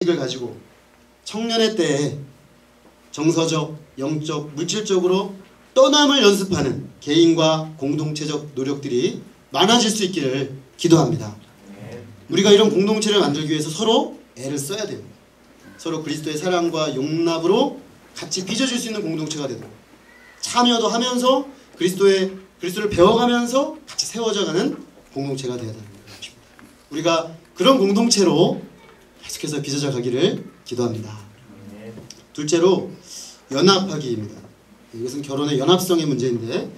을 가지고 청년의 때에 정서적, 영적, 물질적으로 떠남을 연습하는 개인과 공동체적 노력들이 많아질 수 있기를 기도합니다. 우리가 이런 공동체를 만들기 위해서 서로 애를 써야 됩니다. 서로 그리스도의 사랑과 용납으로 같이 빚어질 수 있는 공동체가 되도록 참여도 하면서 그리스도를 배워가면서 같이 세워져가는 공동체가 되어야 되는 것입니다. 우리가 그런 공동체로 계속해서 빚어져 가기를 기도합니다. 둘째로 연합하기입니다. 이것은 결혼의 연합성의 문제인데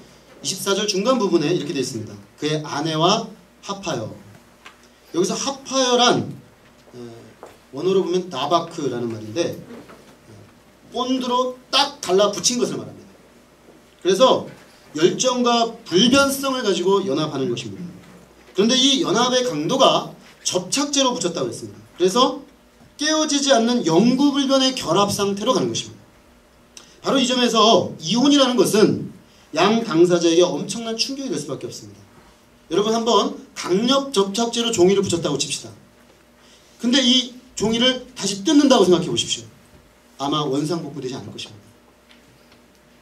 24절 중간 부분에 이렇게 되어 있습니다. 그의 아내와 합하여. 여기서 합하여란 원어로 보면 나바크라는 말인데 본드로 딱 달라붙인 것을 말합니다. 그래서 열정과 불변성을 가지고 연합하는 것입니다. 그런데 이 연합의 강도가 접착제로 붙였다고 했습니다. 그래서 깨어지지 않는 영구불변의 결합 상태로 가는 것입니다. 바로 이 점에서 이혼이라는 것은 양 당사자에게 엄청난 충격이 될 수밖에 없습니다. 여러분 한번 강력 접착제로 종이를 붙였다고 칩시다. 근데 이 종이를 다시 뜯는다고 생각해 보십시오. 아마 원상복구되지 않을 것입니다.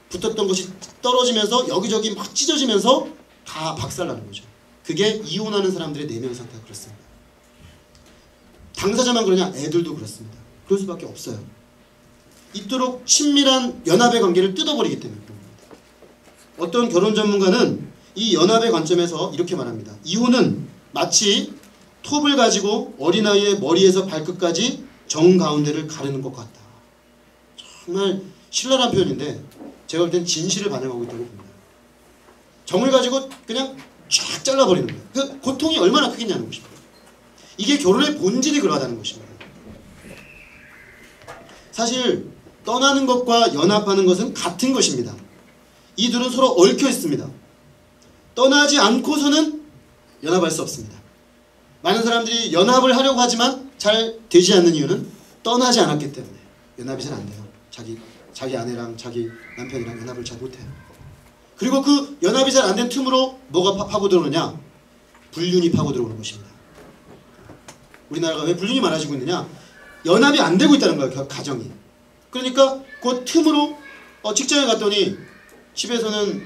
붙었던 것이 떨어지면서 여기저기 막 찢어지면서 다 박살나는 거죠. 그게 이혼하는 사람들의 내면 상태가 그렇습니다. 당사자만 그러냐? 애들도 그렇습니다. 그럴 수밖에 없어요. 이토록 친밀한 연합의 관계를 뜯어버리기 때문에 그런 겁니다. 어떤 결혼 전문가는 이 연합의 관점에서 이렇게 말합니다. 이혼은 마치 톱을 가지고 어린아이의 머리에서 발끝까지 정 가운데를 가르는 것 같다. 정말 신랄한 표현인데 제가 볼 땐 진실을 반영하고 있다고 봅니다. 정을 가지고 그냥 쫙 잘라버리는 거예요. 그 고통이 얼마나 크겠냐는 것입니다. 이게 결혼의 본질이 그러하다는 것입니다. 사실 떠나는 것과 연합하는 것은 같은 것입니다. 이 둘은 서로 얽혀 있습니다. 떠나지 않고서는 연합할 수 없습니다. 많은 사람들이 연합을 하려고 하지만 잘 되지 않는 이유는 떠나지 않았기 때문에 연합이 잘 안 돼요. 자기 아내랑 자기 남편이랑 연합을 잘 못해요. 그리고 그 연합이 잘 안 된 틈으로 뭐가 파고 들어오느냐? 불륜이 파고 들어오는 것입니다. 우리나라가 왜 불륜이 많아지고 있느냐? 연합이 안 되고 있다는 거예요. 가정이. 그러니까 그 틈으로 직장에 갔더니 집에서는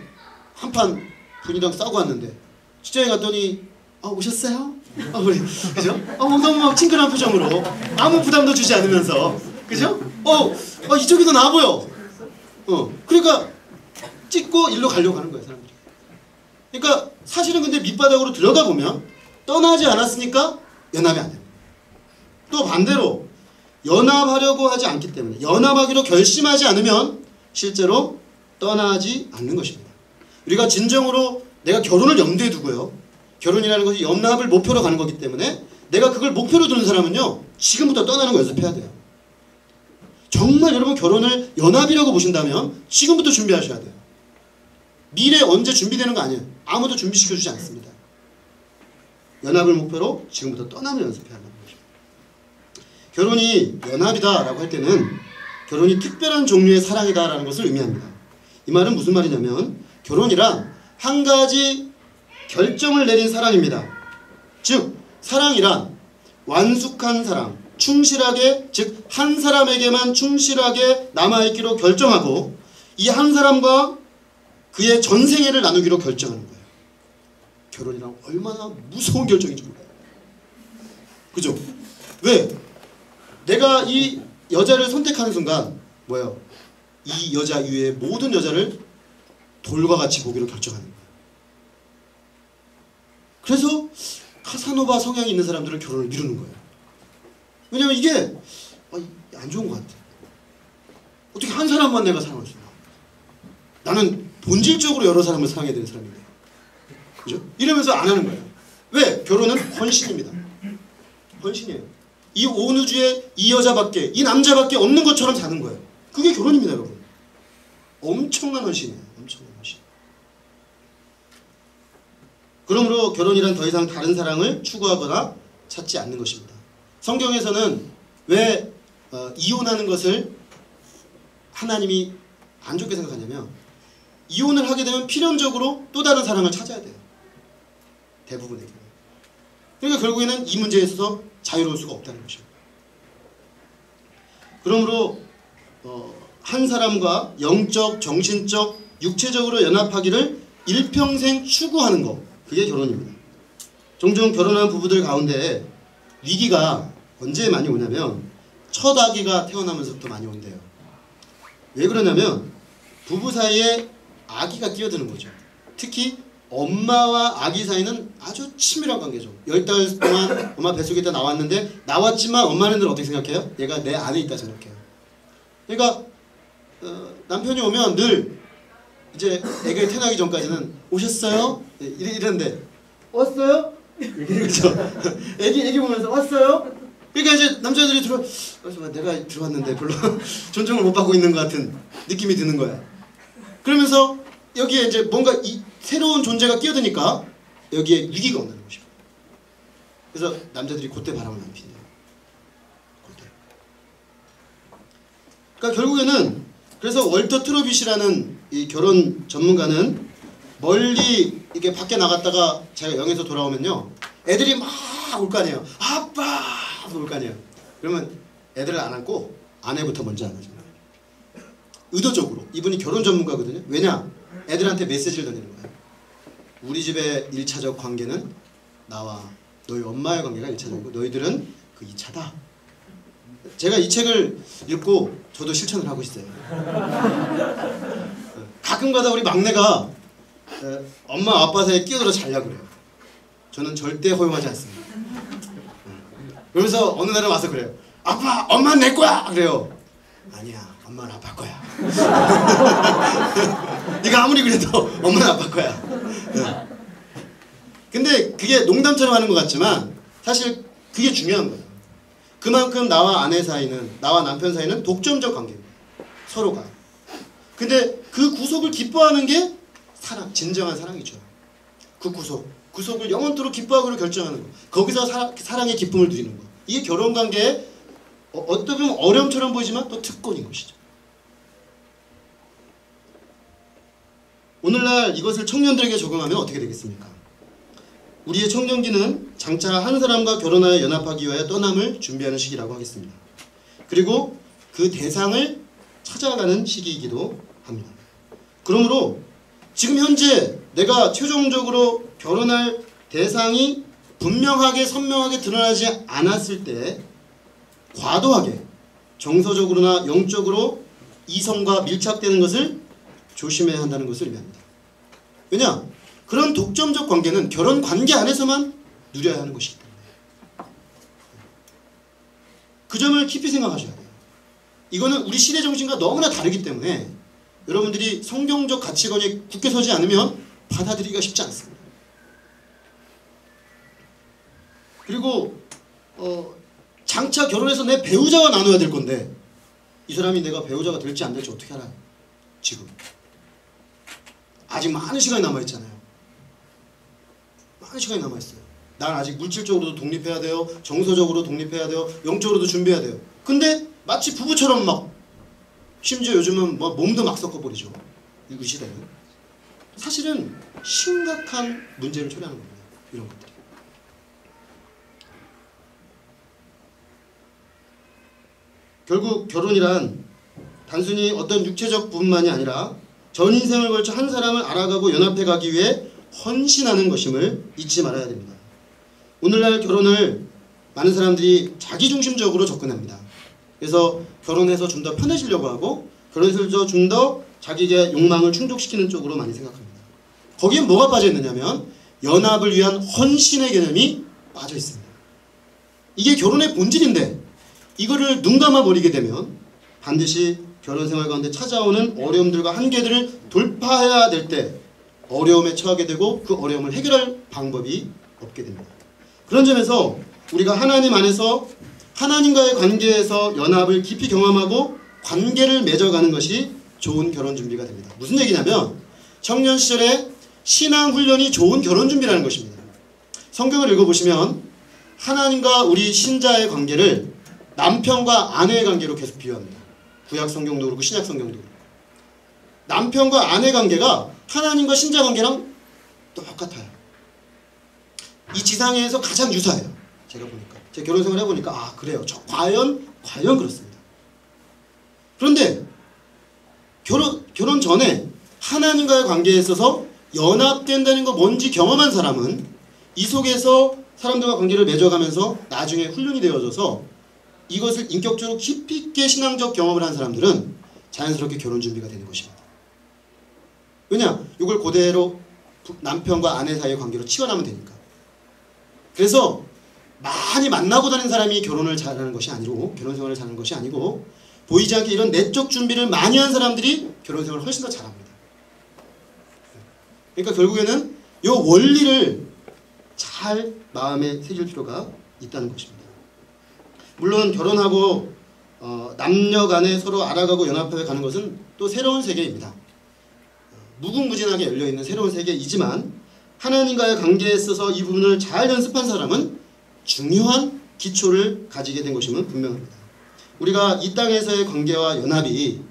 한판 분이랑 싸우고 왔는데 직장에 갔더니 오셨어요? 그죠? 너무 막 친근한 표정으로 아무 부담도 주지 않으면서 그죠? 이쪽이 더 나아 보여. 그러니까 찍고 일로 가려고 하는 거예요, 사람들이. 그러니까 사실은 근데 밑바닥으로 들어가 보면 떠나지 않았으니까 연합이 안 됩니다. 또 반대로 연합하려고 하지 않기 때문에 연합하기로 결심하지 않으면 실제로 떠나지 않는 것입니다. 우리가 진정으로 내가 결혼을 염두에 두고요. 결혼이라는 것이 연합을 목표로 가는 거기 때문에 내가 그걸 목표로 두는 사람은요. 지금부터 떠나는 거 연습해야 돼요. 정말 여러분 결혼을 연합이라고 보신다면 지금부터 준비하셔야 돼요. 미래 언제 준비되는 거 아니에요. 아무도 준비시켜주지 않습니다. 연합을 목표로 지금부터 떠나는 연습해야 한다는 것입니다. 결혼이 연합이다라고 할 때는 결혼이 특별한 종류의 사랑이다라는 것을 의미합니다. 이 말은 무슨 말이냐면 결혼이란 한 가지 결정을 내린 사랑입니다. 즉 사랑이란 완숙한 사랑, 충실하게 즉 한 사람에게만 충실하게 남아있기로 결정하고 이 한 사람과 그의 전생애를 나누기로 결정하는 거예요. 결혼이란 얼마나 무서운 결정인지 몰라요. 그죠? 왜? 내가 이 여자를 선택하는 순간 뭐예요? 이 여자 이외의 모든 여자를 돌과 같이 보기로 결정하는 거예요. 그래서 카사노바 성향이 있는 사람들은 결혼을 미루는 거예요. 왜냐면 이게 안 좋은 것 같아. 어떻게 한 사람만 내가 사랑할 수 있나? 나는 본질적으로 여러 사람을 사랑해야 되는 사람인데. 그죠? 이러면서 안 하는 거예요. 왜? 결혼은 헌신입니다. 헌신이에요. 이 온 우주에 이 여자밖에 이 남자밖에 없는 것처럼 사는 거예요. 그게 결혼입니다, 여러분. 엄청난 헌신이에요. 엄청난 헌신. 그러므로 결혼이란 더 이상 다른 사랑을 추구하거나 찾지 않는 것입니다. 성경에서는 왜 이혼하는 것을 하나님이 안 좋게 생각하냐면 이혼을 하게 되면 필연적으로 또 다른 사랑을 찾아야 돼요. 대부분의 경우. 그러니까 결국에는 이 문제에 있어서 자유로울 수가 없다는 것입니다. 그러므로 한 사람과 영적, 정신적, 육체적으로 연합하기를 일평생 추구하는 것, 그게 결혼입니다. 종종 결혼한 부부들 가운데 위기가 언제 많이 오냐면 첫 아기가 태어나면서부터 많이 온대요. 왜 그러냐면 부부 사이에 아기가 끼어드는 거죠. 특히 엄마와 아기 사이는 아주 친밀한 관계죠. 10달 동안 엄마 뱃속에 있다 나왔는데 나왔지만 엄마는 늘 어떻게 생각해요? 얘가 내 안에 있다 생각해요. 그러니까 남편이 오면 늘 이제 애가 태어나기 전까지는 오셨어요? 이랬는데 왔어요? 그렇죠. 애기 보면서 왔어요? 그러니까 이제 남자들이 내가 들어왔는데 별로 존중을 못 받고 있는 것 같은 느낌이 드는 거야. 그러면서 여기에 이제 뭔가 새로운 존재가 끼어드니까 여기에 위기가 온다는 것이고. 그래서 남자들이 그때 바람을 많이 피네요. 그때. 그러니까 결국에는 그래서 월터 트로빗이라는 이 결혼 전문가는 멀리 이렇게 밖에 나갔다가 제가 영에서 돌아오면요, 애들이 막 올 거 아니에요. 아빠! 올 거 아니에요. 그러면 애들을 안 안고 아내부터 먼저 안아줘요. 의도적으로. 이분이 결혼 전문가거든요. 왜냐? 애들한테 메시지를 던지는 거예요. 우리 집의 1차적 관계는 나와 너희 엄마의 관계가 1차적이고 너희들은 그 2차다. 제가 이 책을 읽고 저도 실천을 하고 있어요. 가끔가다 우리 막내가 엄마 아빠 사이에 끼어들어 자려고 그래요. 저는 절대 허용하지 않습니다. 그러면서 어느 날은 와서 그래요. 아빠, 엄마는 내 거야! 그래요. 아니야, 엄마는 아빠 거야. 네가 아무리 그래도 엄마는 아빠 거야. 근데 그게 농담처럼 하는 것 같지만 사실 그게 중요한 거예요. 그만큼 나와 아내 사이는, 나와 남편 사이는 독점적 관계입니다. 서로가. 근데 그 구속을 기뻐하는 게 사랑, 진정한 사랑이죠. 그 구속을 영원토록 기뻐하기로 결정하는 거. 거기서 사랑의 기쁨을 누리는 거. 이게 결혼관계의 어떻게 보면 어려움처럼 보이지만 또 특권인 것이죠. 오늘날 이것을 청년들에게 적용하면 어떻게 되겠습니까? 우리의 청년기는 장차 한 사람과 결혼하여 연합하기 위하여 떠남을 준비하는 시기라고 하겠습니다. 그리고 그 대상을 찾아가는 시기이기도 합니다. 그러므로 지금 현재 내가 최종적으로 결혼할 대상이 분명하게 선명하게 드러나지 않았을 때 과도하게 정서적으로나 영적으로 이성과 밀착되는 것을 조심해야 한다는 것을 의미합니다. 왜냐? 그런 독점적 관계는 결혼 관계 안에서만 누려야 하는 것이기 때문에 그 점을 깊이 생각하셔야 돼요. 이거는 우리 시대 정신과 너무나 다르기 때문에 여러분들이 성경적 가치관에 굳게 서지 않으면 받아들이기가 쉽지 않습니다. 그리고 장차 결혼해서 내 배우자와 나눠야 될 건데 이 사람이 내가 배우자가 될지 안 될지 어떻게 알아요? 지금 아직 많은 시간이 남아있잖아요. 많은 시간이 남아있어요. 난 아직 물질적으로도 독립해야 돼요. 정서적으로 독립해야 돼요. 영적으로도 준비해야 돼요. 근데 마치 부부처럼 막 심지어 요즘은 뭐 몸도 막 섞어버리죠. 이 시대는. 사실은 심각한 문제를 초래하는 겁니다. 이런 것들이. 결국 결혼이란 단순히 어떤 육체적 부분만이 아니라 전 인생을 걸쳐 한 사람을 알아가고 연합해가기 위해 헌신하는 것임을 잊지 말아야 됩니다. 오늘날 결혼을 많은 사람들이 자기중심적으로 접근합니다. 그래서 결혼해서 좀 더 편해지려고 하고 결혼해서 좀 더 자기의 욕망을 충족시키는 쪽으로 많이 생각합니다. 거기에 뭐가 빠져 있느냐면 연합을 위한 헌신의 개념이 빠져 있습니다. 이게 결혼의 본질인데 이거를 눈 감아 버리게 되면 반드시 결혼생활 가운데 찾아오는 어려움들과 한계들을 돌파해야 될 때 어려움에 처하게 되고 그 어려움을 해결할 방법이 없게 됩니다. 그런 점에서 우리가 하나님 안에서 하나님과의 관계에서 연합을 깊이 경험하고 관계를 맺어가는 것이 좋은 결혼 준비가 됩니다. 무슨 얘기냐면 청년 시절에 신앙 훈련이 좋은 결혼 준비라는 것입니다. 성경을 읽어보시면 하나님과 우리 신자의 관계를 남편과 아내의 관계로 계속 비유합니다. 구약 성경도 그렇고 신약 성경도 그렇고 남편과 아내 관계가 하나님과 신자 관계랑 똑같아요. 이 지상에서 가장 유사해요. 제가 보니까 제 결혼 생활 해보니까 아 그래요. 과연 그렇습니다. 그런데 결혼 전에 하나님과의 관계에 있어서 연합된다는 거 뭔지 경험한 사람은 이 속에서 사람들과 관계를 맺어가면서 나중에 훈련이 되어져서 이것을 인격적으로 깊이 있게 신앙적 경험을 한 사람들은 자연스럽게 결혼 준비가 되는 것입니다. 왜냐? 이걸 그대로 남편과 아내 사이의 관계로 치환하면 되니까. 그래서 많이 만나고 다니는 사람이 결혼을 잘하는 것이 아니고, 결혼 생활을 잘하는 것이 아니고, 보이지 않게 이런 내적 준비를 많이 한 사람들이 결혼 생활을 훨씬 더 잘합니다. 그러니까 결국에는 이 원리를 잘 마음에 새길 필요가 있다는 것입니다. 물론 결혼하고 남녀 간에 서로 알아가고 연합해 가는 것은 또 새로운 세계입니다. 무궁무진하게 열려있는 새로운 세계이지만 하나님과의 관계에 있어서 이 부분을 잘 연습한 사람은 중요한 기초를 가지게 된 것임은 분명합니다. 우리가 이 땅에서의 관계와 연합이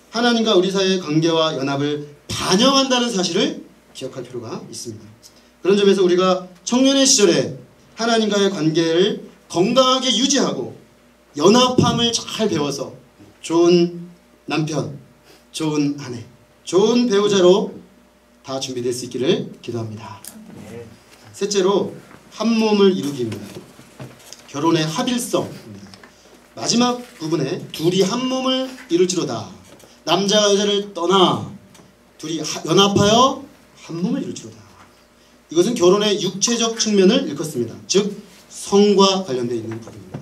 하나님과 우리 사이의 관계와 연합을 반영한다는 사실을 기억할 필요가 있습니다. 그런 점에서 우리가 청년의 시절에 하나님과의 관계를 건강하게 유지하고 연합함을 잘 배워서 좋은 남편, 좋은 아내, 좋은 배우자로 다 준비될 수 있기를 기도합니다. 셋째로 한 몸을 이루기입니다. 결혼의 합일성입니다. 마지막 부분에 둘이 한 몸을 이룰지로다. 남자가 여자를 떠나 둘이 연합하여 한 몸을 이룰지로다. 이것은 결혼의 육체적 측면을 일컫습니다. 즉 성과 관련되어 있는 부분입니다.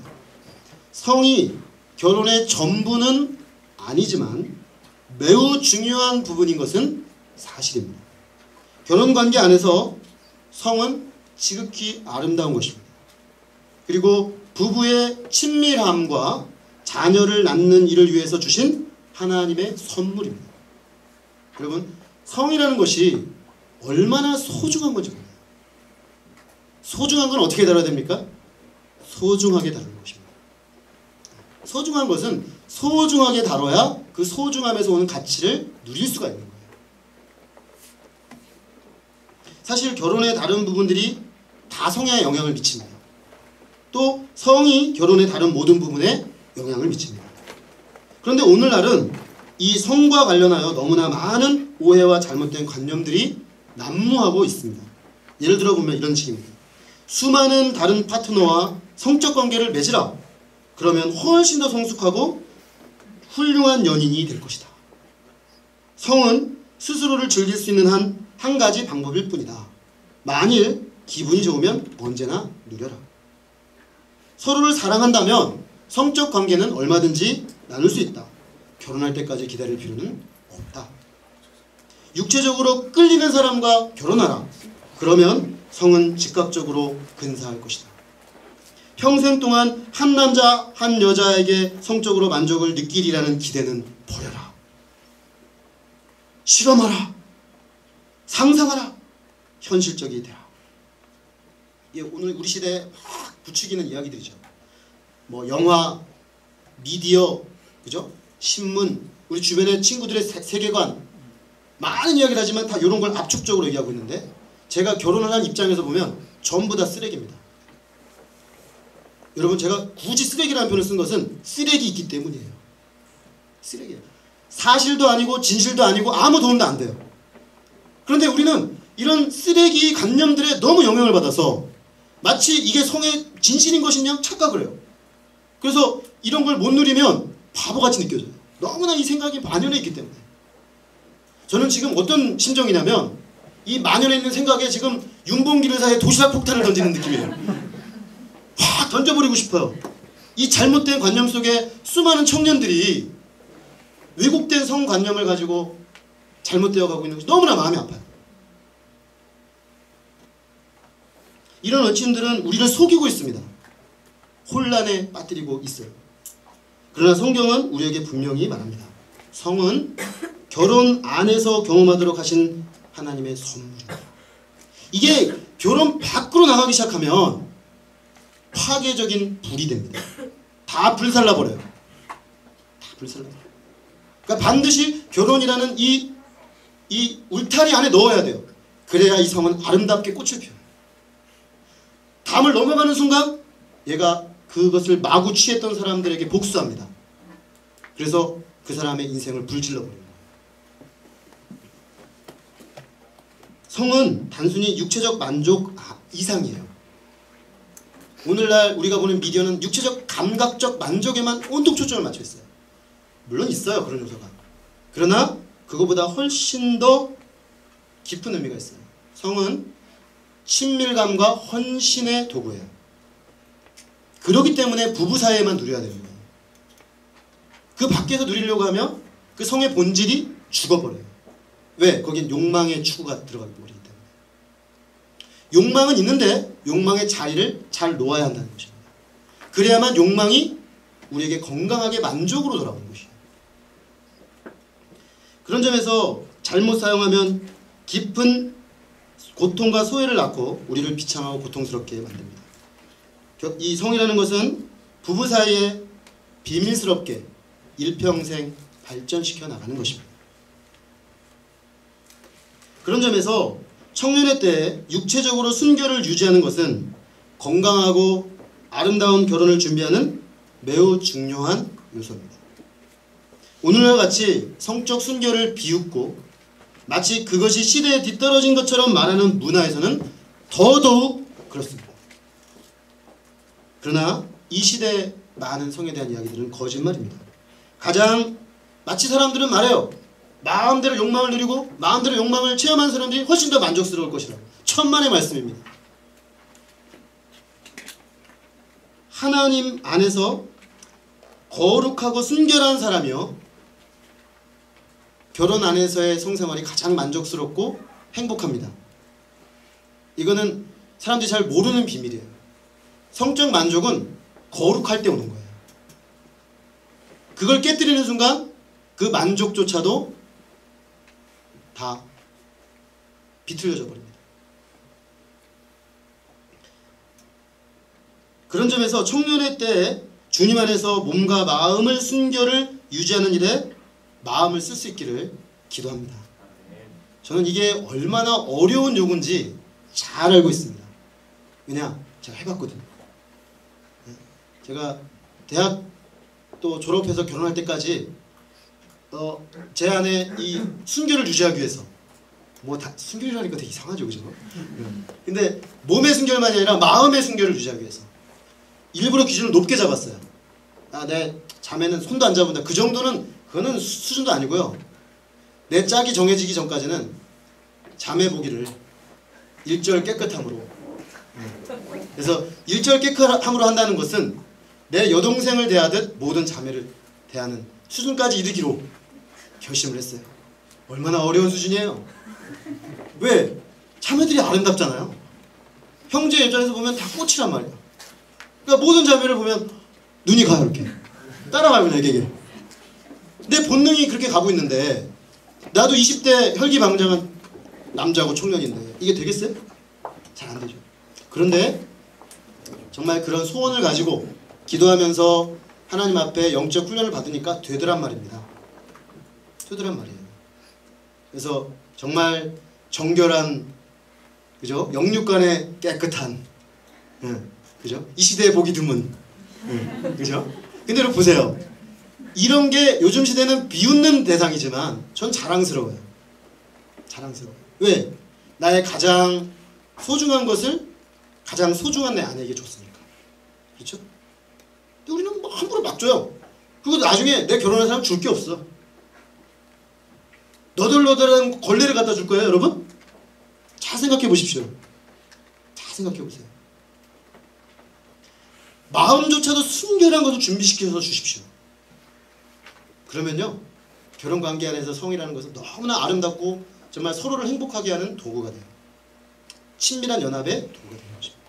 성이 결혼의 전부는 아니지만 매우 중요한 부분인 것은 사실입니다. 결혼관계 안에서 성은 지극히 아름다운 것입니다. 그리고 부부의 친밀함과 자녀를 낳는 일을 위해서 주신 하나님의 선물입니다. 여러분, 성이라는 것이 얼마나 소중한 건지 몰라요. 소중한 건 어떻게 다뤄야 됩니까? 소중하게 다루는 것입니다. 소중한 것은 소중하게 다뤄야 그 소중함에서 오는 가치를 누릴 수가 있는 거예요. 사실 결혼의 다른 부분들이 다 성에 영향을 미칩니다. 또 성이 결혼의 다른 모든 부분에 영향을 미칩니다. 그런데 오늘날은 이 성과 관련하여 너무나 많은 오해와 잘못된 관념들이 난무하고 있습니다. 예를 들어 보면 이런 식입니다. 수많은 다른 파트너와 성적 관계를 맺으라. 그러면 훨씬 더 성숙하고 훌륭한 연인이 될 것이다. 성은 스스로를 즐길 수 있는 한 가지 방법일 뿐이다. 만일 기분이 좋으면 언제나 누려라. 서로를 사랑한다면 성적 관계는 얼마든지 나눌 수 있다. 결혼할 때까지 기다릴 필요는 없다. 육체적으로 끌리는 사람과 결혼하라. 그러면 성은 즉각적으로 근사할 것이다. 평생 동안 한 남자 한 여자에게 성적으로 만족을 느끼리라는 기대는 버려라. 실험하라. 상상하라. 현실적이 되라. 예, 오늘 우리 시대에 막 부추기는 이야기들이죠. 뭐 영화, 미디어, 그죠? 신문, 우리 주변의 친구들의 세계관, 많은 이야기를 하지만 다 이런 걸 압축적으로 얘기하고 있는데, 제가 결혼을 한 입장에서 보면 전부 다 쓰레기입니다. 여러분, 제가 굳이 쓰레기라는 표현을 쓴 것은 쓰레기 있기 때문이에요. 쓰레기예요. 사실도 아니고 진실도 아니고 아무 도움도 안 돼요. 그런데 우리는 이런 쓰레기 관념들에 너무 영향을 받아서 마치 이게 성의 진실인 것이냐 착각을 해요. 그래서 이런 걸 못 누리면 바보같이 느껴져요. 너무나 이 생각이 만연해 있기 때문에. 저는 지금 어떤 심정이냐면 이 만연해 있는 생각에 지금 윤봉길 의사의 도시락 폭탄을 던지는 느낌이에요. 확 던져버리고 싶어요. 이 잘못된 관념 속에 수많은 청년들이 왜곡된 성관념을 가지고 잘못되어 가고 있는 것이 너무나 마음이 아파요. 이런 어친들은 우리를 속이고 있습니다. 혼란에 빠뜨리고 있어요. 그러나 성경은 우리에게 분명히 말합니다. 성은 결혼 안에서 경험하도록 하신 하나님의 선물입니다. 이게 결혼 밖으로 나가기 시작하면 파괴적인 불이 됩니다. 다 불살라버려요. 다 불살라버려요. 그러니까 반드시 결혼이라는 이 울타리 안에 넣어야 돼요. 그래야 이 성은 아름답게 꽃을 피워요. 담을 넘어가는 순간 얘가 그것을 마구 취했던 사람들에게 복수합니다. 그래서 그 사람의 인생을 불질러 버리는 거예요. 성은 단순히 육체적 만족 이상이에요. 오늘날 우리가 보는 미디어는 육체적 감각적 만족에만 온통 초점을 맞춰 있어요. 물론 있어요, 그런 요소가. 그러나 그거보다 훨씬 더 깊은 의미가 있어요. 성은 친밀감과 헌신의 도구예요. 그렇기 때문에 부부 사이에만 누려야 되는 거예요. 그 밖에서 누리려고 하면 그 성의 본질이 죽어버려요. 왜? 거긴 욕망의 추구가 들어가 버리기 때문에. 욕망은 있는데 욕망의 자리를 잘 놓아야 한다는 것입니다. 그래야만 욕망이 우리에게 건강하게 만족으로 돌아오는 것이에요. 그런 점에서 잘못 사용하면 깊은 고통과 소외를 낳고 우리를 비참하고 고통스럽게 만듭니다. 이 성이라는 것은 부부 사이에 비밀스럽게 일평생 발전시켜 나가는 것입니다. 그런 점에서 청년의 때에 육체적으로 순결을 유지하는 것은 건강하고 아름다운 결혼을 준비하는 매우 중요한 요소입니다. 오늘날 같이 성적 순결을 비웃고 마치 그것이 시대에 뒤떨어진 것처럼 말하는 문화에서는 더더욱 그렇습니다. 그러나 이 시대의 많은 성에 대한 이야기들은 거짓말입니다. 마치 사람들은 말해요. 마음대로 욕망을 누리고 마음대로 욕망을 체험한 사람들이 훨씬 더 만족스러울 것이라고. 천만의 말씀입니다. 하나님 안에서 거룩하고 순결한 사람이요, 결혼 안에서의 성생활이 가장 만족스럽고 행복합니다. 이거는 사람들이 잘 모르는 비밀이에요. 성적 만족은 거룩할 때 오는 거예요. 그걸 깨뜨리는 순간 그 만족조차도 다 비틀려져 버립니다. 그런 점에서 청년의 때에 주님 안에서 몸과 마음을 순결을 유지하는 일에 마음을 쓸 수 있기를 기도합니다. 저는 이게 얼마나 어려운 요구인지 잘 알고 있습니다. 왜냐? 제가 해봤거든요. 제가 대학 또 졸업해서 결혼할 때까지 제 안에 이 순결을 유지하기 위해서 순결이라니까 되게 이상하죠, 그죠? 근데 몸의 순결만이 아니라 마음의 순결을 유지하기 위해서 일부러 기준을 높게 잡았어요. 내 자매는 손도 안 잡는다. 그 정도는 그거는 수준도 아니고요. 내 짝이 정해지기 전까지는 자매 보기를 일절 깨끗함으로. 그래서 일절 깨끗함으로 한다는 것은 내 여동생을 대하듯 모든 자매를 대하는 수준까지 이르기로 결심을 했어요. 얼마나 어려운 수준이에요. 왜? 자매들이 아름답잖아요. 형제 입장에서 보면 다 꽃이란 말이야. 그러니까 모든 자매를 보면 눈이 가요, 이렇게. 따라가요, 그냥 이게. 내 본능이 그렇게 가고 있는데 나도 20대 혈기방장한 남자고 청년인데 이게 되겠어요? 잘 안 되죠. 그런데 정말 그런 소원을 가지고 기도하면서 하나님 앞에 영적 훈련을 받으니까 되더란 말입니다. 되더란 말이에요. 그래서 정말 정결한, 그죠? 영육간에 깨끗한, 그죠? 이 시대에 보기 드문, 그죠? 근데 여러분 보세요. 이런 게 요즘 시대는 비웃는 대상이지만 전 자랑스러워요. 자랑스러워요. 왜? 나의 가장 소중한 것을 가장 소중한 내 아내에게 줬으니까. 그렇죠? 근데 우리는 뭐 함부로 막 줘요. 그리고 나중에 내 결혼한 사람 줄 게 없어. 너덜너덜한 걸레를 갖다 줄 거예요, 여러분? 잘 생각해 보십시오. 잘 생각해 보세요. 마음조차도 순결한 것을 준비시켜서 주십시오. 그러면요, 결혼관계 안에서 성이라는 것은 너무나 아름답고 정말 서로를 행복하게 하는 도구가 돼요. 친밀한 연합의 도구가 되는 것입니다.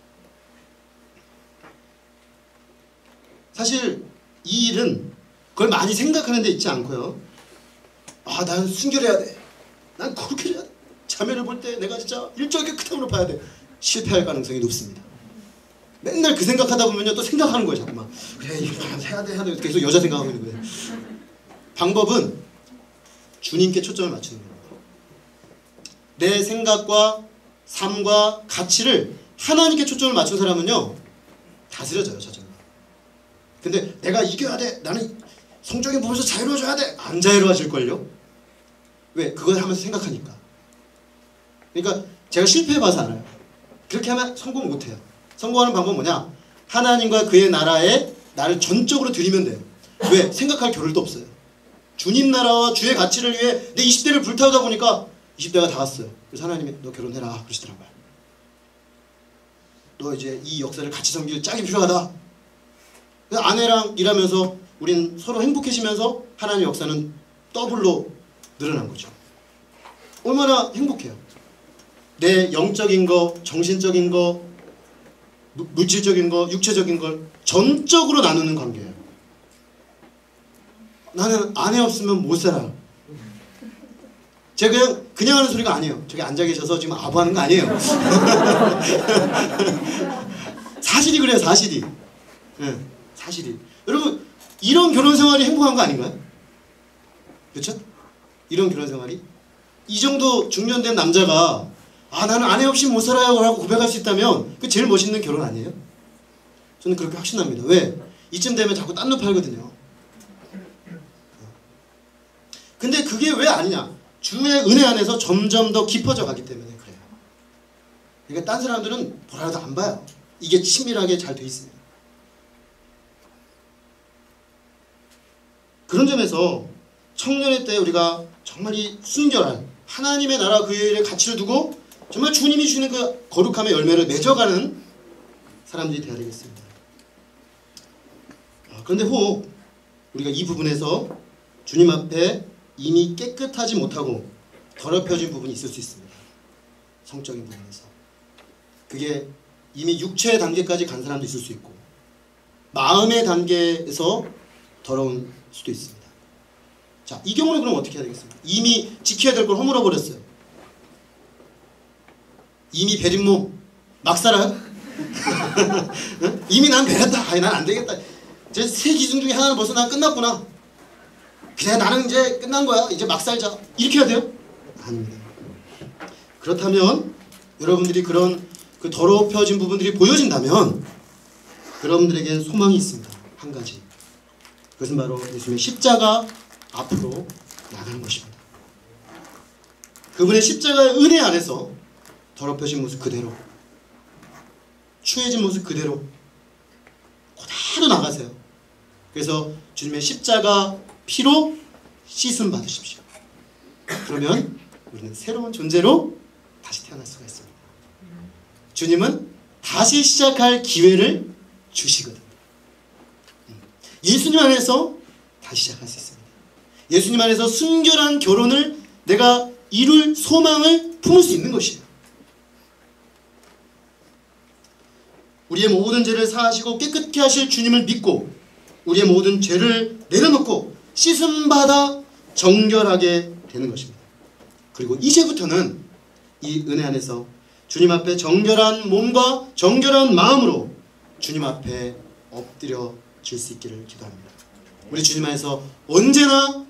사실 이 일은 그걸 많이 생각하는 데 있지 않고요. 난 순결해야 돼. 난 거룩해져야 돼. 자매를 볼 때 내가 진짜 일절 깨끗함으로 봐야 돼. 실패할 가능성이 높습니다. 맨날 그 생각하다 보면요, 또 생각하는 거예요, 자꾸만. 그래, 이거 해야 돼. 계속 여자 생각하고 있는 거예요. 방법은 주님께 초점을 맞추는 거예요. 내 생각과 삶과 가치를 하나님께 초점을 맞춘 사람은요, 다스려져요, 자전거. 근데 내가 이겨야 돼. 나는 성적인 부분에서 자유로워져야 돼. 안 자유로워질걸요? 왜? 그걸 하면서 생각하니까. 그러니까 제가 실패해봐서 알아요. 그렇게 하면 성공 못해요. 성공하는 방법은 뭐냐? 하나님과 그의 나라에 나를 전적으로 드리면 돼요. 왜? 생각할 겨를도 없어요. 주님 나라와 주의 가치를 위해 내 20대를 불태우다 보니까 20대가 다 왔어요. 그래서 하나님이 너 결혼해라 그러시더라고요. 너 이제 이 역사를 같이 섬길 짝이 필요하다. 그래서 아내랑 일하면서 우린 서로 행복해지면서 하나님의 역사는 더블로 늘어난 거죠. 얼마나 행복해요. 내 영적인 거, 정신적인 거, 물질적인 거, 육체적인 걸 전적으로 나누는 관계예요. 나는 아내 없으면 못 살아요. 제가 그냥 하는 소리가 아니에요. 저기 앉아 계셔서 지금 아부하는 거 아니에요. 사실이 그래요. 사실이. 네, 사실이. 여러분 이런 결혼 생활이 행복한 거 아닌가요? 그렇죠? 이런 결혼 생활이 이 정도 중년된 남자가 아 나는 아내 없이 못 살아요 라고 고백할 수 있다면 그 제일 멋있는 결혼 아니에요? 저는 그렇게 확신합니다. 왜? 이쯤 되면 자꾸 딴 놈 팔거든요. 근데 그게 왜 아니냐? 주의 은혜 안에서 점점 더 깊어져 가기 때문에 그래요. 그러니까 딴 사람들은 보라도 안 봐요. 이게 친밀하게 잘 돼 있습니다. 그런 점에서 청년의 때 우리가 정말 이 순결한 하나님의 나라 그 일에 가치를 두고 정말 주님이 주시는 그 거룩함의 열매를 맺어가는 사람들이 되어야 되겠습니다. 그런데 혹 우리가 이 부분에서 주님 앞에 이미 깨끗하지 못하고 더럽혀진 부분이 있을 수 있습니다. 성적인 부분에서. 그게 이미 육체의 단계까지 간 사람도 있을 수 있고 마음의 단계에서 더러운 수도 있습니다. 자, 이 경우는 그럼 어떻게 해야 되겠습니까? 이미 지켜야 될 걸 허물어버렸어요. 이미 베린 몸 막 살아요? 이미 난 베렸다. 아니 난 안 되겠다. 제 세 기준 중에 하나는 벌써 난 끝났구나. 그래 나는 이제 끝난 거야. 이제 막 살자. 이렇게 해야 돼요? 아닙니다. 그렇다면 여러분들이 그런 그 더럽혀진 부분들이 보여진다면 여러분들에게 소망이 있습니다. 한 가지. 그것은 바로 예수님의 십자가 앞으로 나가는 것입니다. 그분의 십자가의 은혜 안에서 더럽혀진 모습 그대로, 추해진 모습 그대로 그대로 나가세요. 그래서 주님의 십자가 피로 씻음 받으십시오. 그러면 우리는 새로운 존재로 다시 태어날 수가 있습니다. 주님은 다시 시작할 기회를 주시거든요. 예수님 안에서 다시 시작할 수 있습니다. 예수님 안에서 순결한 결혼을 내가 이룰 소망을 품을 수 있는 것이에요. 우리의 모든 죄를 사하시고 깨끗게 하실 주님을 믿고 우리의 모든 죄를 내려놓고 씻음받아 정결하게 되는 것입니다. 그리고 이제부터는 이 은혜 안에서 주님 앞에 정결한 몸과 정결한 마음으로 주님 앞에 엎드려 줄 수 있기를 기도합니다. 우리 주님 안에서 언제나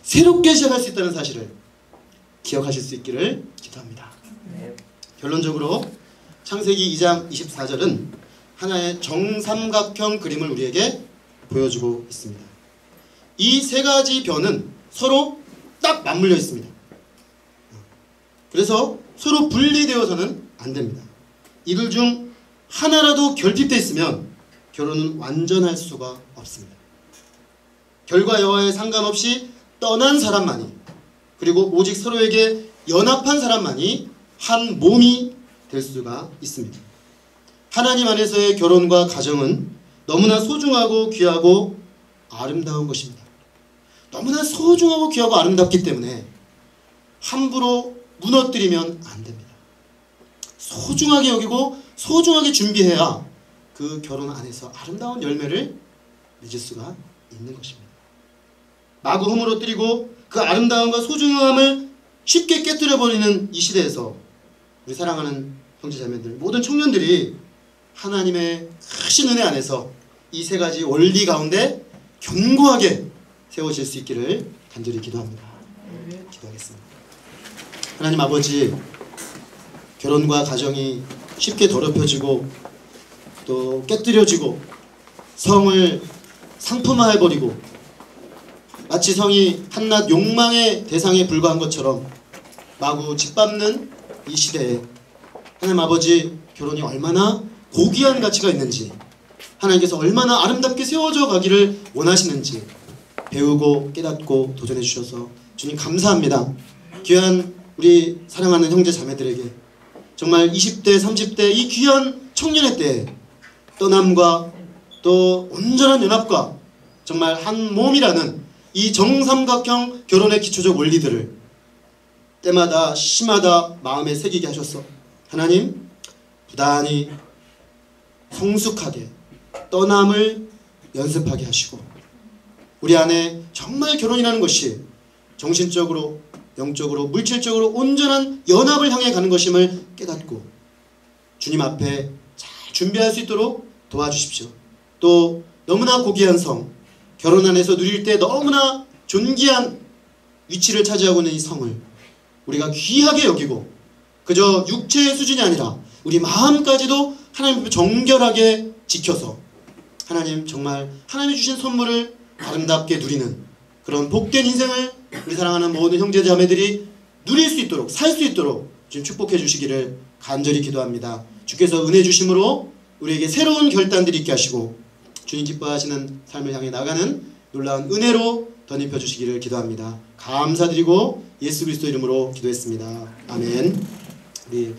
새롭게 시작할 수 있다는 사실을 기억하실 수 있기를 기도합니다. 결론적으로 창세기 2장 24절은 하나의 정삼각형 그림을 우리에게 보여주고 있습니다. 이 세 가지 변은 서로 딱 맞물려 있습니다. 그래서 서로 분리되어서는 안 됩니다. 이들 중 하나라도 결핍되어 있으면 결혼은 완전할 수가 없습니다. 결과 여하에 상관없이 떠난 사람만이 그리고 오직 서로에게 연합한 사람만이 한 몸이 될 수가 있습니다. 하나님 안에서의 결혼과 가정은 너무나 소중하고 귀하고 아름다운 것입니다. 너무나 소중하고 귀하고 아름답기 때문에 함부로 무너뜨리면 안 됩니다. 소중하게 여기고 소중하게 준비해야 그 결혼 안에서 아름다운 열매를 맺을 수가 있는 것입니다. 마구 허물어뜨리고 그 아름다움과 소중함을 쉽게 깨뜨려버리는 이 시대에서 우리 사랑하는 형제자매들 모든 청년들이 하나님의 크신 은혜 안에서 이 세 가지 원리 가운데 견고하게 세워질 수 있기를 간절히 기도합니다. 기도하겠습니다. 하나님 아버지, 결혼과 가정이 쉽게 더럽혀지고 또 깨뜨려지고 성을 상품화해버리고 마치 성이 한낱 욕망의 대상에 불과한 것처럼 마구 짓밟는 이 시대에 하나님 아버지, 결혼이 얼마나 고귀한 가치가 있는지, 하나님께서 얼마나 아름답게 세워져 가기를 원하시는지 배우고 깨닫고 도전해 주셔서 주님 감사합니다. 귀한 우리 사랑하는 형제 자매들에게 정말 20대 30대 이 귀한 청년의 때에 떠남과 또 온전한 연합과 정말 한 몸이라는 이 정삼각형 결혼의 기초적 원리들을 때마다 시마다 마음에 새기게 하셔서 하나님 부단히 성숙하게 떠남을 연습하게 하시고 우리 안에 정말 결혼이라는 것이 정신적으로 영적으로 물질적으로 온전한 연합을 향해 가는 것임을 깨닫고 주님 앞에 잘 준비할 수 있도록 도와주십시오. 또 너무나 고귀한 성, 결혼 안에서 누릴 때 너무나 존귀한 위치를 차지하고 있는 이 성을 우리가 귀하게 여기고 그저 육체의 수준이 아니라 우리 마음까지도 하나님 앞에 정결하게 지켜서 하나님 정말 하나님이 주신 선물을 아름답게 누리는 그런 복된 인생을 우리 사랑하는 모든 형제 자매들이 누릴 수 있도록 살 수 있도록 좀 축복해 주시기를 간절히 기도합니다. 주께서 은혜 주심으로 우리에게 새로운 결단들이 있게 하시고 주님 기뻐하시는 삶을 향해 나가는 놀라운 은혜로 덧입혀 주시기를 기도합니다. 감사드리고 예수 그리스도 이름으로 기도했습니다. 아멘. 우리